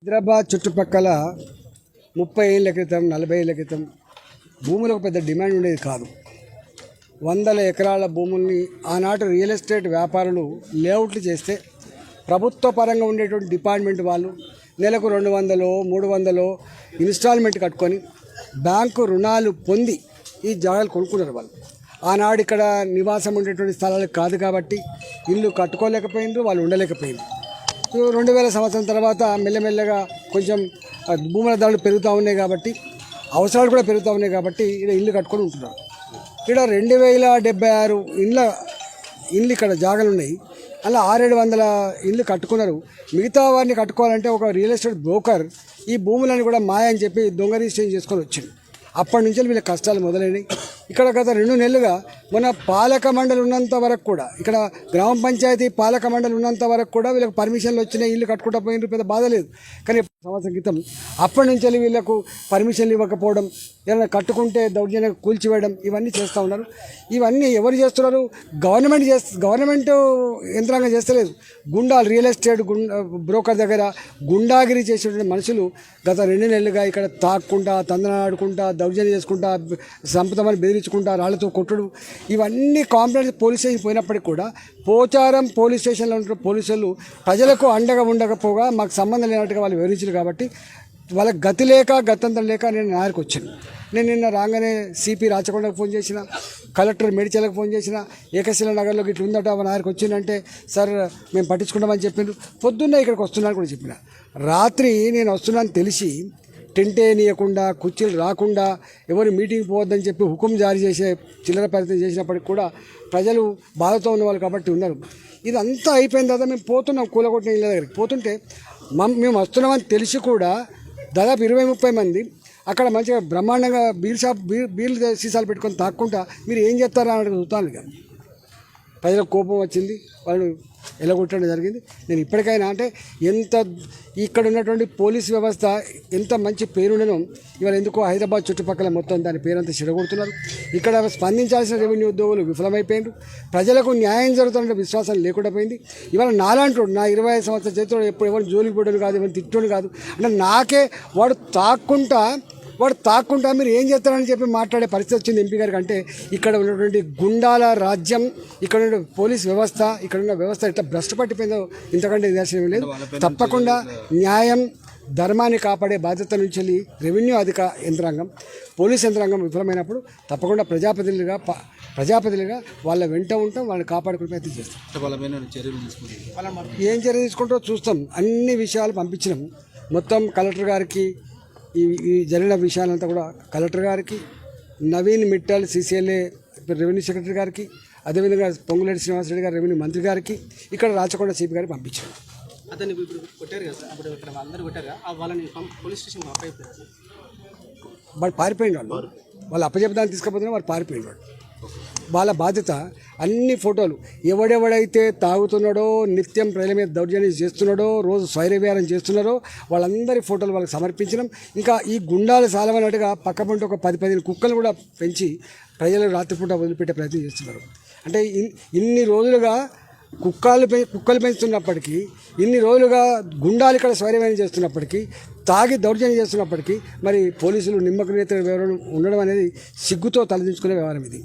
హైదరాబాద్ చుట్టుపక్కల 30 ఏళ్ల క్రితం 40 ఏళ్ల క్రితం భూములకు పెద్ద డిమాండ్ ఉండేది కాదు. వందల ఎకరాల భూముల్ని ఆనాటి రియల్ ఎస్టేట్ వ్యాపారులు లేఅవుట్లు చేస్తే ప్రభుత్వ పరంగా ఉండేటువంటి డిపార్ట్మెంట్ వాళ్ళు నెలకు 200 300 ఇన్స్టాల్మెంట్ కట్టుకొని బ్యాంకు రుణాలు పొంది ఈ జాగాలు కొనుక్కున్నారు. వాళ్ళు ఆనాడు ఇక్కడ నివాసం ఉండేటువంటి స్థలాలు కాదు కాబట్టి ఇల్లు కట్టుకోలేకపోయినారు, వాళ్ళు ఉండలేకపోయింది. 2000 సంవత్సరం తర్వాత మెల్లమెల్లగా కొంచెం భూముల ధరలు పెరుగుతూ ఉన్నాయి కాబట్టి అవసరాలు కూడా పెరుగుతూ ఉన్నాయి కాబట్టి ఇక్కడ ఇల్లు కట్టుకొని ఉంటున్నారు. ఇక్కడ 2076 ఇండ్లు ఇక్కడ జాగాలు ఉన్నాయి. అలా 600-700 ఇండ్లు కట్టుకున్నారు. మిగతా వారిని కట్టుకోవాలంటే ఒక రియల్ ఎస్టేట్ బ్రోకర్ ఈ భూములను కూడా మాయ అని చెప్పి దొంగ రిజిస్ట్రేషన్ చేసుకొని వచ్చింది. అప్పటి నుంచి వీళ్ళ కష్టాలు మొదలైనవి. ఇక్కడ గత 2 నెలలుగా మన పాలక మండలి ఉన్నంత వరకు కూడా, ఇక్కడ గ్రామ పంచాయతీ పాలక మండలి ఉన్నంత వరకు కూడా వీళ్ళకి పర్మిషన్లు వచ్చినాయి, ఇల్లు కట్టుకుంటూ పోయిన పెద్ద బాధ లేదు. కానీ సంవత్సరం క్రితం అప్పటి నుంచి వీళ్ళకు పర్మిషన్లు ఇవ్వకపోవడం, ఏదైనా కట్టుకుంటే దౌర్జన్యంగా కూల్చివేయడం, ఇవన్నీ చేస్తూ ఉన్నారు. ఇవన్నీ ఎవరు చేస్తున్నారు? గవర్నమెంట్ యంత్రాంగం చేస్తలేదు. గుండాలు రియల్ ఎస్టేట్ బ్రోకర్ దగ్గర గుండాగిరి చేసేటువంటి మనుషులు గత 2 నెలలుగా ఇక్కడ తాక్కుంటా, తందనాడుకుంటా, దౌర్జన్యం చేసుకుంటా, సంపదమని బెదిరించుకుంటా, రాళ్లతో కొట్టుడు, ఇవన్నీ కాంప్లైంట్స్ పోలీస్ స్టేషన్ పోయినప్పటికీ కూడా పోచారం పోలీస్ స్టేషన్లో ఉన్న పోలీసులు ప్రజలకు అండగా ఉండకపోగా మాకు సంబంధం లేనట్టుగా వాళ్ళు వివరించారు. కాబట్టి వాళ్ళకి గతి లేక గతంతరం లేక నేను నాయకు వచ్చాను. నేను నిన్న రాగానే సిపి రాచకొండకు ఫోన్ చేసిన, కలెక్టర్ మేడ్చలకు ఫోన్ చేసిన, ఏకశిల నగర్లో ఇట్లా ఉందట నాయకు వచ్చిందంటే సార్ మేము పట్టించుకుంటామని చెప్పిండ్రు. పొద్దున్న ఇక్కడికి వస్తున్నాను కూడా చెప్పిన. రాత్రి నేను వస్తున్నాను తెలిసి టెంట్ వేయకుండా, కుర్చీలు రాకుండా, ఎవరు మీటింగ్ పోవద్దని చెప్పి హుకుం జారీ చేసే చిల్లర ప్రయత్నం చేసినప్పటికి కూడా ప్రజలు బాధతో ఉన్నవాళ్ళు కాబట్టి ఉన్నారు. ఇదంతా అయిపోయిన తర్వాత మేము పోతున్నాం కూలగొట్టిన ఇళ్ళ దగ్గరికి. పోతుంటే మేము వస్తున్నామని తెలిసి కూడా దాదాపు 20-30 మంది అక్కడ మంచిగా బ్రహ్మాండంగా బీర్లు సీసాలు పెట్టుకొని తాక్కుంటా మీరు ఏం చేస్తారా అని చూస్తాను. కానీ ప్రజలకు కోపం వచ్చింది, వాళ్ళు ఎలగొట్టడం జరిగింది. నేను ఇప్పటికైనా అంటే ఎంత ఇక్కడ ఉన్నటువంటి పోలీస్ వ్యవస్థ ఎంత మంచి పేరుండనో ఇవాళ ఎందుకో హైదరాబాద్ చుట్టుపక్కల మొత్తం దాని పేరంతా చెడగొడుతున్నారు. ఇక్కడ స్పందించాల్సిన రెవెన్యూ ఉద్యోగులు విఫలమైపోయింది. ప్రజలకు న్యాయం జరుగుతున్న విశ్వాసం లేకుండా పోయింది. ఇవాళ నాలాంటి నా 25 సంవత్సరాల చేతిలో ఎప్పుడు ఎవరు జోలికి పోవడం కాదు, ఎవరు తిట్టడం కాదు అంటే నాకే వాడు తాక్కుంటా మీరు ఏం చేస్తారని చెప్పి మాట్లాడే పరిస్థితి వచ్చింది ఎంపీ గారికి. అంటే ఇక్కడ ఉన్నటువంటి గుండాల రాజ్యం, ఇక్కడ ఉన్న పోలీస్ వ్యవస్థ, ఇక్కడ ఉన్న వ్యవస్థ ఇట్లా భ్రష్టు పట్టిపోయిందో ఇంతకంటే నిదర్శనం లేదు. తప్పకుండా న్యాయం ధర్మాన్ని కాపాడే బాధ్యత నుంచి రెవెన్యూ యంత్రాంగం, పోలీస్ యంత్రాంగం విఫలమైనప్పుడు తప్పకుండా ప్రజాప్రతినిధులుగా వాళ్ళ వెంట ఉంటాం, వాళ్ళని కాపాడుకునే ప్రయత్నం చేస్తాం. ఏం చర్య తీసుకుంటారో చూస్తాం. అన్ని విషయాలు పంపించినాం. మొత్తం కలెక్టర్ గారికి ఈ జరిగిన విషయాలంతా కూడా కలెక్టర్ గారికి, Naveen Mittal CCLA revenue secretary గారికి, అదేవిధంగా పొంగులేటి శ్రీనివాసరెడ్డి గారు రెవెన్యూ మంత్రి గారికి, ఇక్కడ రాచకొండ సిపి గారికి పంపించారు. అతన్ని ఇప్పుడు కొట్టారు కదా, అప్పుడు ఇక్కడ అందరూ కొట్టారు, వాళ్ళని పోలీస్ స్టేషన్ అప్పయిపోయారు. వాళ్ళు పారిపోయింది. వాళ్ళు అప్పచెప్పదాన్ని తీసుకుపోతున్నా వాళ్ళు పారిపోయింది. వాళ్ళ బాధ్యత అన్ని ఫోటోలు ఎవడెవడైతే తాగుతున్నాడో, నిత్యం ప్రజల మీద దౌర్జన్యం చేస్తున్నాడో, రోజు స్వైరవ్యారం చేస్తున్నారో వాళ్ళందరి ఫోటోలు వాళ్ళకి సమర్పించడం. ఇంకా ఈ గుండాలు సాలవన్నట్టుగా పక్కపంట ఒక 10-15 కుక్కలు కూడా పెంచి ప్రజలు రాత్రిపూట వదిలిపెట్టే ప్రయత్నం చేస్తున్నారు. అంటే ఇన్ని రోజులుగా కుక్కలు పెంచుతున్నప్పటికీ, ఇన్ని రోజులుగా గుండాలు ఇక్కడ స్వైరవ్యారం చేస్తున్నప్పటికీ, తాగి దౌర్జన్యం చేస్తున్నప్పటికీ మరి పోలీసులు నిమ్మకు నేత వ్యవహారం ఉండడం అనేది సిగ్గుతో తలదించుకునే వ్యవహారం ఇది.